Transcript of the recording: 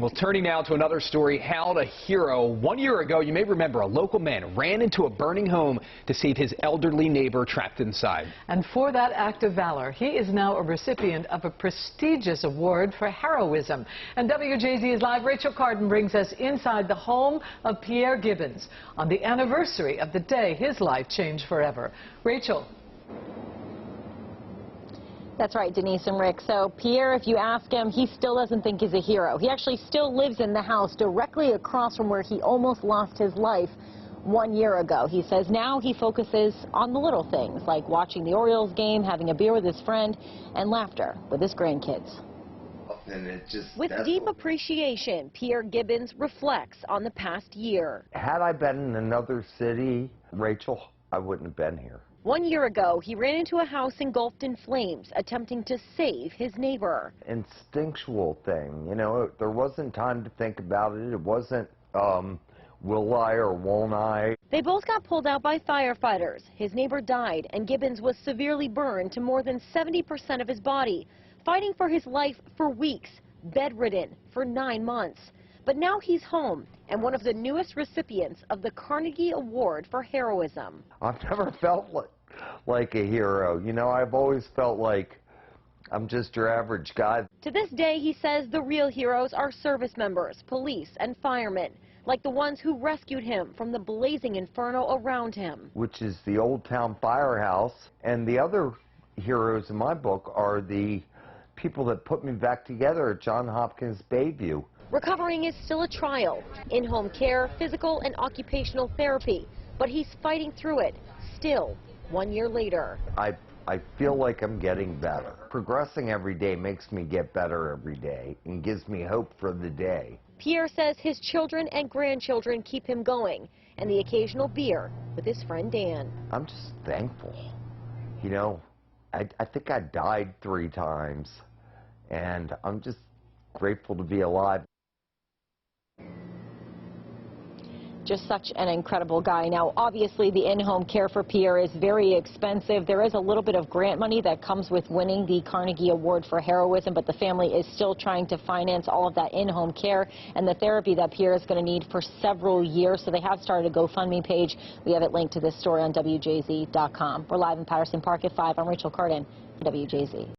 Well, turning now to another story, hailed a hero. 1 year ago, you may remember a local man ran into a burning home to save his elderly neighbor trapped inside. And for that act of valor, he is now a recipient of a prestigious award for heroism. And WJZ is live. Rachel Carden brings us inside the home of Pierre Gibbons on the anniversary of the day his life changed forever. Rachel. That's right, Denise and Rick. So Pierre, if you ask him, he still doesn't think he's a hero. He actually still lives in the house directly across from where he almost lost his life 1 year ago. He says now he focuses on the little things, like watching the Orioles game, having a beer with his friend, and laughter with his grandkids. With deep appreciation, Pierre Gibbons reflects on the past year. Had I been in another city, Rachel, I wouldn't have been here. 1 year ago, he ran into a house engulfed in flames, attempting to save his neighbor. Instinctual thing, you know, there wasn't time to think about it. It wasn't, will I or won't I? They both got pulled out by firefighters. His neighbor died, and Gibbons was severely burned to more than 70% of his body, fighting for his life for weeks, bedridden for 9 months. But now he's home and one of the newest recipients of the Carnegie Award for Heroism. I've never felt like a hero. You know, I've always felt like I'm just your average guy. To this day, he says the real heroes are service members, police, and firemen, like the ones who rescued him from the blazing inferno around him. Which is the Old Town Firehouse. And the other heroes in my book are the people that put me back together at Johns Hopkins Bayview. Recovering is still a trial. In-home care, physical and occupational therapy. But he's fighting through it, still, 1 year later. I feel like I'm getting better. Progressing every day makes me get better every day and gives me hope for the day. Pierre says his children and grandchildren keep him going, and the occasional beer with his friend Dan. I'm just thankful. You know, I think I died 3 times, and I'm just grateful to be alive. Just such an incredible guy. Now, obviously, the in-home care for Pierre is very expensive. There is a little bit of grant money that comes with winning the Carnegie Award for Heroism, but the family is still trying to finance all of that in-home care and the therapy that Pierre is going to need for several years. So they have started a GoFundMe page. We have it linked to this story on WJZ.com. We're live in Patterson Park at 5. I'm Rachel Carden for WJZ.